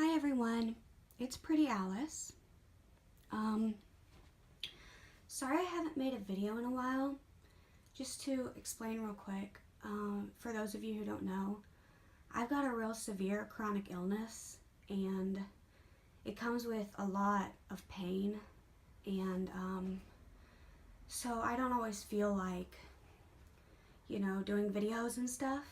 Hi everyone, it's Pretty Alice. Sorry I haven't made a video in a while. Just to explain real quick, for those of you who don't know, I've got a real severe chronic illness and it comes with a lot of pain, and so I don't always feel like, doing videos and stuff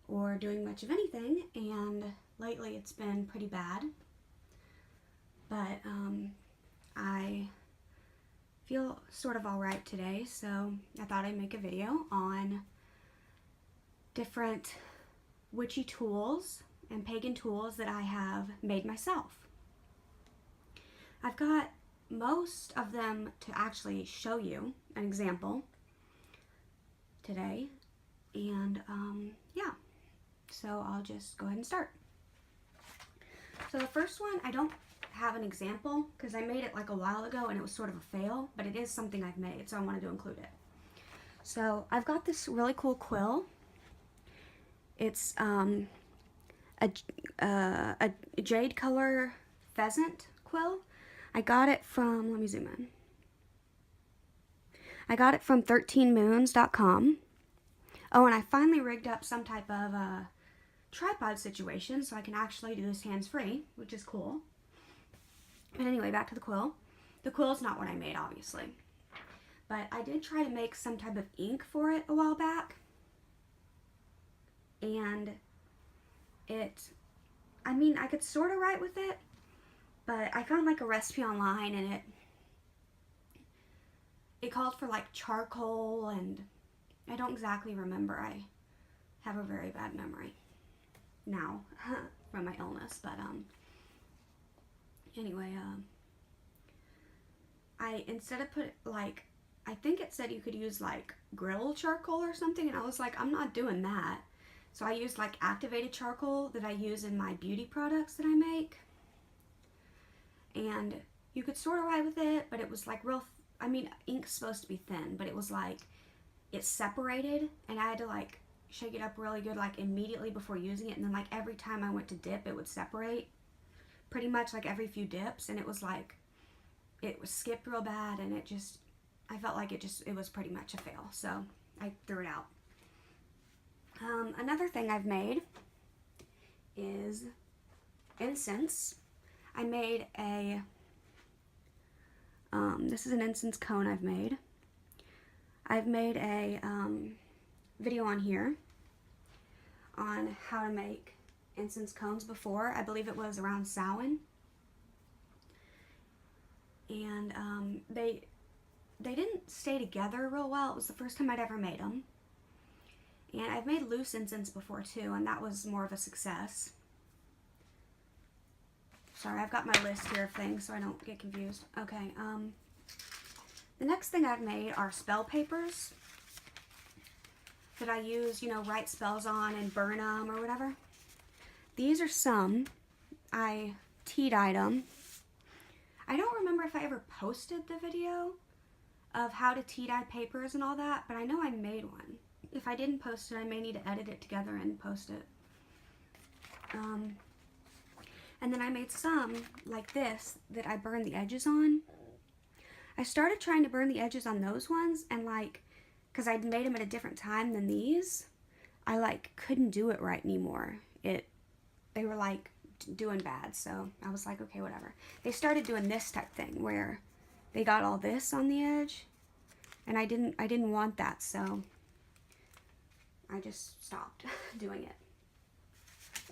or doing much of anything, and lately it's been pretty bad, but I feel sort of alright today, so I thought I'd make a video on different witchy tools and pagan tools that I have made myself. I've got most of them to actually show you an example today, and yeah, so I'll just go ahead and start. So the first one, I don't have an example because I made it like a while ago and it was sort of a fail, but it is something I've made, so I wanted to include it. So I've got this really cool quill. It's a jade color pheasant quill. I got it from, let me zoom in. I got it from 13moons.com. Oh, and I finally rigged up some type of tripod situation so I can actually do this hands-free, which is cool. But anyway, back to the quill. The quill is not what I made, obviously. But I did try to make some type of ink for it a while back. And I could sort of write with it, but I found like a recipe online and it called for like charcoal, and I don't exactly remember. I have a very bad memory now from my illness, but anyway, I instead of put like, I think it said you could use like grill charcoal or something, and I was like, I'm not doing that. So I used like activated charcoal that I use in my beauty products that I make, and you could sort of write with it, but it was like real, ink's supposed to be thin, but it was like, it separated, and I had to like shake it up really good like immediately before using it, and then like every time I went to dip it would separate pretty much like every few dips, and it was like it was skipped real bad, and I felt like it was pretty much a fail, so I threw it out. Another thing I've made is incense. I made a this is an incense cone I've made. I've made a video on here on how to make incense cones before. I believe it was around Samhain. And they didn't stay together real well. It was the first time I'd ever made them. And I've made loose incense before too, and that was more of a success. Sorry, I've got my list here of things so I don't get confused. Okay, the next thing I've made are spell papers that I use, write spells on and burn them or whatever. These are some. I tea dyed them. I don't remember if I ever posted the video of how to tea dye papers and all that, but I know I made one. If I didn't post it, I may need to edit it together and post it. And then I made some like this that I burned the edges on. I started trying to burn the edges on those ones, and because I'd made them at a different time than these, I couldn't do it right anymore. They were like doing bad, so I was like, okay, whatever. They started doing this type thing where they got all this on the edge, and I didn't want that, so I just stopped doing it.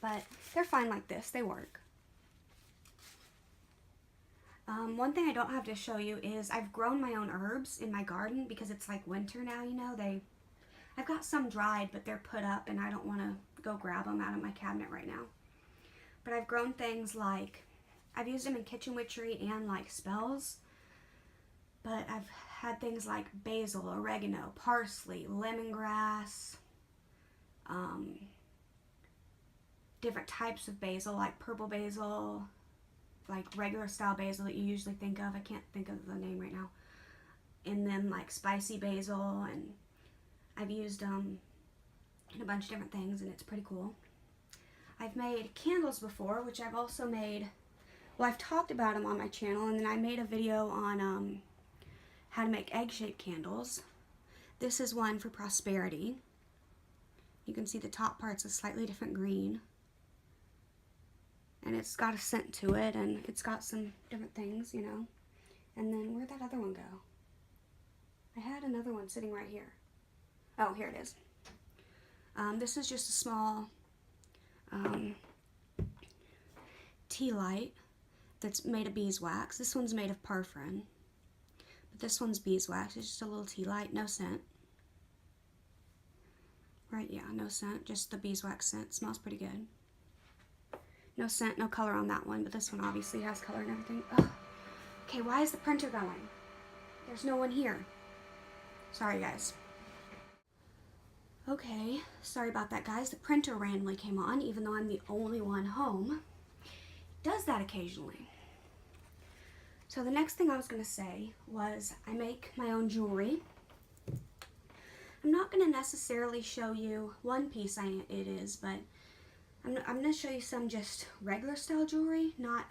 But they're fine like this. They work. One thing I don't have to show you is I've grown my own herbs in my garden because it's like winter now, I've got some dried, but they're put up and I don't want to go grab them out of my cabinet right now. But I've grown things like, I've used them in kitchen witchery and like spells, but I've had things like basil, oregano, parsley, lemongrass, different types of basil, like purple basil, like regular style basil that you usually think of. I can't think of the name right now. And then like spicy basil, and I've used them in a bunch of different things, and it's pretty cool. I've made candles before, which I've also made, well, I've talked about them on my channel, and then I made a video on how to make egg-shaped candles. This is one for prosperity. You can see the top part's a slightly different green. And it's got a scent to it, and it's got some different things, you know. And then, where'd that other one go? I had another one sitting right here. Oh, here it is. This is just a small tea light that's made of beeswax. This one's made of parfum. But this one's beeswax. It's just a little tea light, no scent. Right, yeah, no scent, just the beeswax scent. Smells pretty good. No scent, no color on that one, but this one obviously has color and everything. Ugh. Okay, why is the printer going? There's no one here. Sorry, guys. Okay, sorry about that, guys. The printer randomly came on, even though I'm the only one home. It does that occasionally. So the next thing I was going to say was I make my own jewelry. I'm not going to necessarily show you one piece it is, but I'm going to show you some just regular style jewelry, not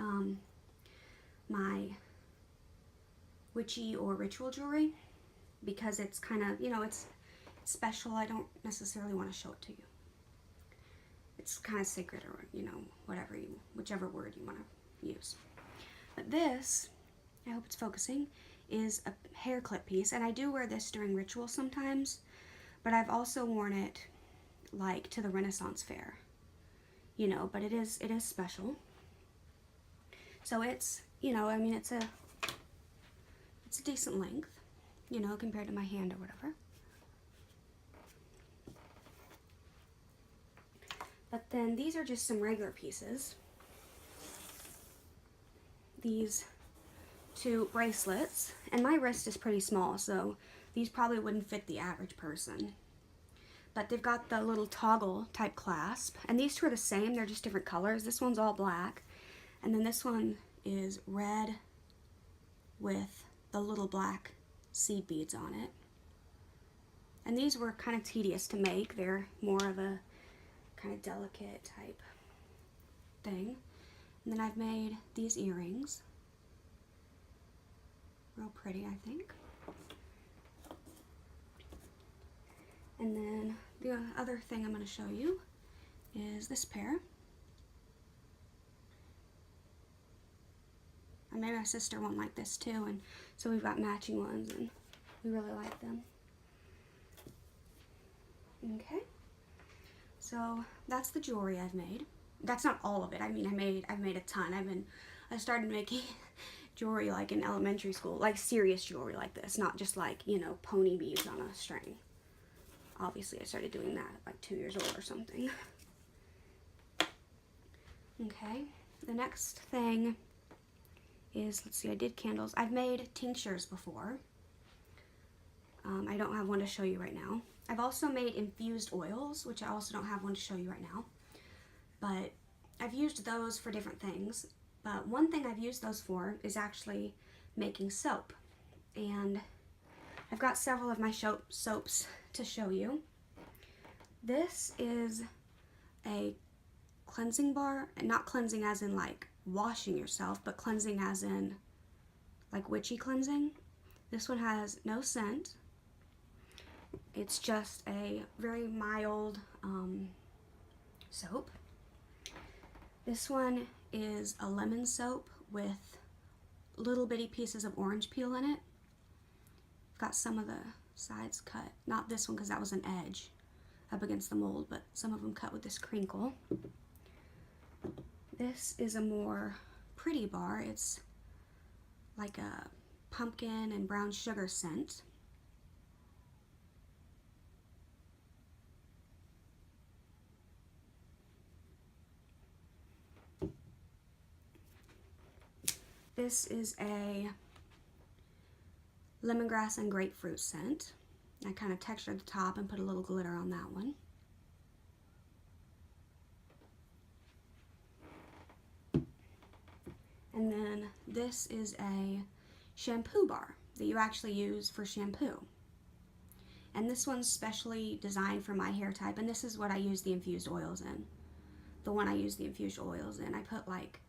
my witchy or ritual jewelry, because it's kind of, you know, it's special. I don't necessarily want to show it to you. It's kind of sacred, or, you know, whichever word you want to use. But this, I hope it's focusing, is a hair clip piece, and I do wear this during ritual sometimes, but I've also worn it like to the Renaissance fair, you know, but it is special. So it's, you know, I mean, it's a decent length, you know, compared to my hand or whatever. But then these are just some regular pieces. These two bracelets, and my wrist is pretty small, so these probably wouldn't fit the average person. But they've got the little toggle type clasp, and these two are the same, they're just different colors. This one's all black, and then this one is red with the little black seed beads on it. And these were kind of tedious to make. They're more of a kind of delicate type thing. And then I've made these earrings. Real pretty, I think. And then the other thing I'm going to show you is this pair. I made my sister one like this too, and so we've got matching ones, and we really like them. Okay, so that's the jewelry I've made. That's not all of it. I mean, I've made a ton. I started making jewelry like in elementary school, like serious jewelry like this, not just like, you know, pony beads on a string. Obviously, I started doing that at like 2 years old or something. Okay, the next thing is, let's see, I did candles. I've made tinctures before. I don't have one to show you right now. I've also made infused oils, which I also don't have one to show you right now. But I've used those for different things. But one thing I've used those for is actually making soap. And I've got several of my soaps to show you. This is a cleansing bar, and not cleansing as in like washing yourself, but cleansing as in like witchy cleansing. This one has no scent. It's just a very mild soap. This one is a lemon soap with little bitty pieces of orange peel in it. I've got some of the sides cut. Not this one because that was an edge up against the mold, but some of them cut with this crinkle. This is a more pretty bar. It's like a pumpkin and brown sugar scent. This is a lemongrass and grapefruit scent. I kind of textured the top and put a little glitter on that one. And then this is a shampoo bar that you actually use for shampoo. And this one's specially designed for my hair type, and this is what I use the infused oils in. the one I use the infused oils in. I put like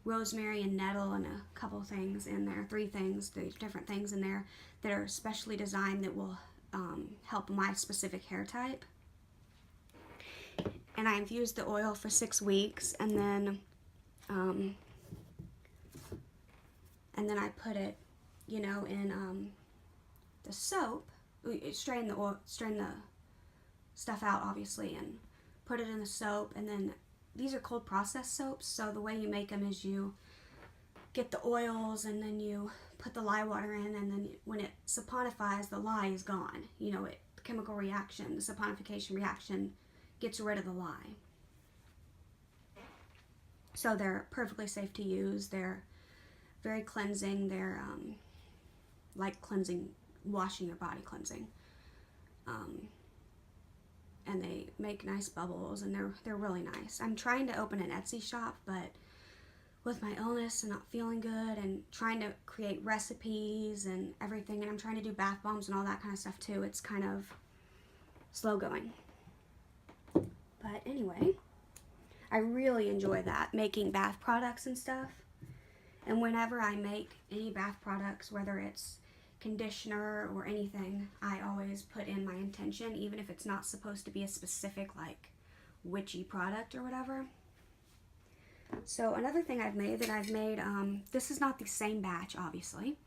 rosemary and nettle and a couple things in there, three different things in there that are specially designed that will help my specific hair type. And I infused the oil for 6 weeks, and then I put it, you know, in the soap. Strain the stuff out, obviously, and put it in the soap. And then these are cold processed soaps, so the way you make them is you get the oils and then you put the lye water in, and then when it saponifies, the lye is gone. You know, the chemical reaction, the saponification reaction gets rid of the lye. So they're perfectly safe to use. They're very cleansing. They're like cleansing, washing your body cleansing. And they make nice bubbles, and they're really nice. I'm trying to open an Etsy shop, but with my illness and not feeling good and trying to create recipes and everything, and I'm trying to do bath bombs and all that kind of stuff too, it's kind of slow going. But anyway, I really enjoy that, making bath products and stuff. And whenever I make any bath products, whether it's conditioner or anything, I always put in my intention, even if it's not supposed to be a specific like witchy product or whatever. So another thing I've made, this is not the same batch obviously,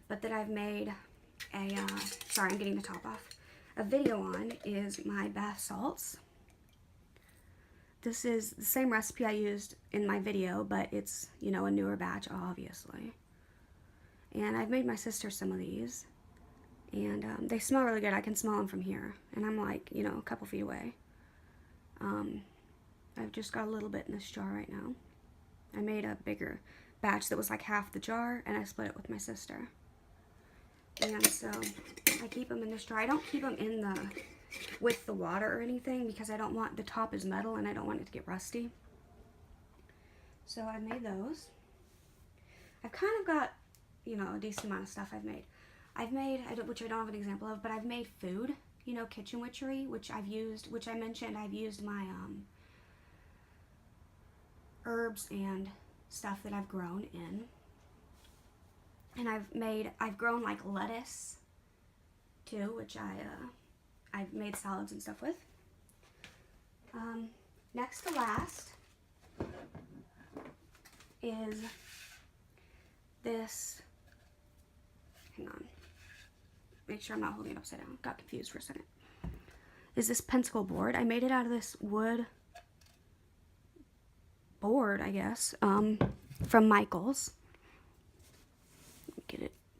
but that I've made a, sorry, I'm getting the top off, a video on, is my bath salts. This is the same recipe I used in my video, but it's, you know, a newer batch obviously. And I've made my sister some of these, and they smell really good. I can smell them from here, and I'm like, you know, a couple feet away. I've just got a little bit in this jar right now. I made a bigger batch that was like half the jar, and I split it with my sister. And so I keep them in this jar. I don't keep them in with the water or anything, because I don't want, the top is metal and I don't want it to get rusty. So I made those. I've kind of got, you know, a decent amount of stuff I've made. Which I don't have an example of, but I've made food, you know, kitchen witchery, which I mentioned I've used my herbs and stuff that I've grown in. And I've grown like lettuce too, which I've made salads and stuff with. Next to last is this, hang on, make sure I'm not holding it upside down, got confused for a second, is this pentacle board. I made it out of this wood board, I guess, from Michael's.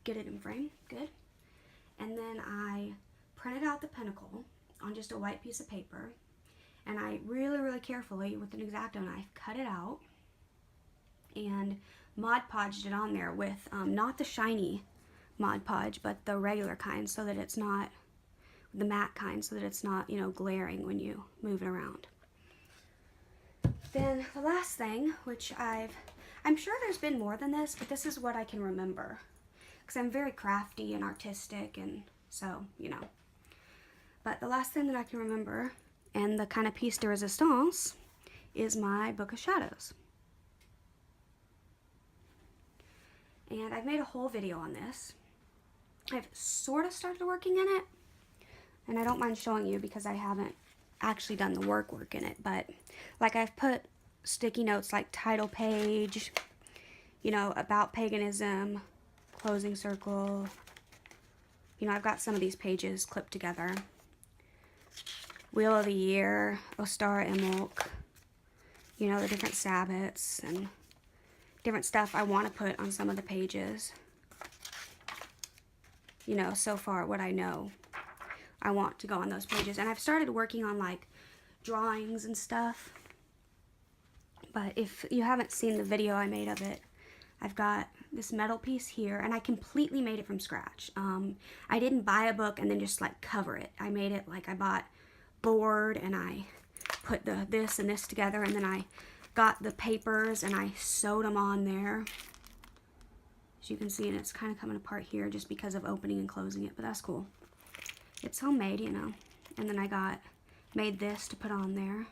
Get it in frame, good. And then I printed out the pentacle on just a white piece of paper, and I really, really carefully, with an X-Acto knife, cut it out and Mod Podged it on there with not the shiny Mod Podge, but the regular kind, so that it's not, the matte kind, so that it's not, you know, glaring when you move it around. Then the last thing, which I'm sure there's been more than this, but this is what I can remember, because I'm very crafty and artistic, and so, you know. But the last thing that I can remember, and the kind of piece de resistance, is my Book of Shadows. And I've made a whole video on this. I've sort of started working in it, and I don't mind showing you because I haven't actually done the work in it, but like I've put sticky notes like title page, you know, about paganism, closing circle, you know, I've got some of these pages clipped together. Wheel of the Year, Ostara Imulk, you know, the different Sabbats and different stuff I want to put on some of the pages. You know, so far what I know I want to go on those pages. And I've started working on like drawings and stuff. But if you haven't seen the video I made of it, I've got this metal piece here, and I completely made it from scratch. I didn't buy a book and then just like cover it. I made it like I bought board, and I put this and this together, and then I got the papers and I sewed them on there. As you can see, and it's kind of coming apart here just because of opening and closing it, but that's cool. It's homemade, you know. And then I made this to put on there.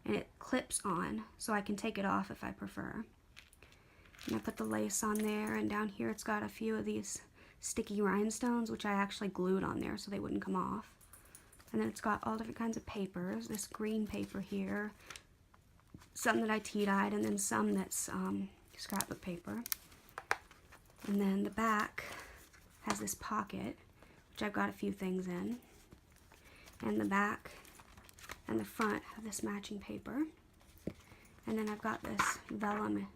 and it clips on, so I can take it off if I prefer. And I put the lace on there, and down here it's got a few of these sticky rhinestones, which I actually glued on there so they wouldn't come off. And then it's got all different kinds of papers. This green paper here, some that I tea-dyed, and then some that's scrapbook paper. And then the back has this pocket, which I've got a few things in. And the back and the front have this matching paper. And then I've got this vellum.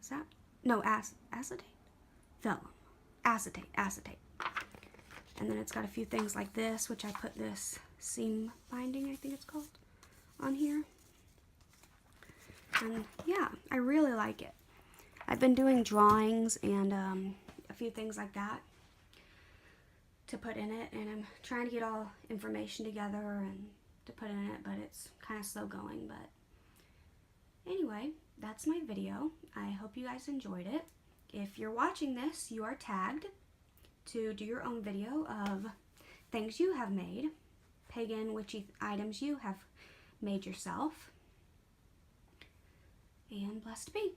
Is that? No, acetate? Vellum. Acetate. And then it's got a few things like this, which I put this seam binding, I think it's called, on here. And yeah, I really like it. I've been doing drawings and a few things like that to put in it, and I'm trying to get all information together and to put in it, but it's kind of slow going. But anyway, that's my video. I hope you guys enjoyed it. If you're watching this, you are tagged to do your own video of things you have made, pagan witchy items you have made yourself, and blessed be.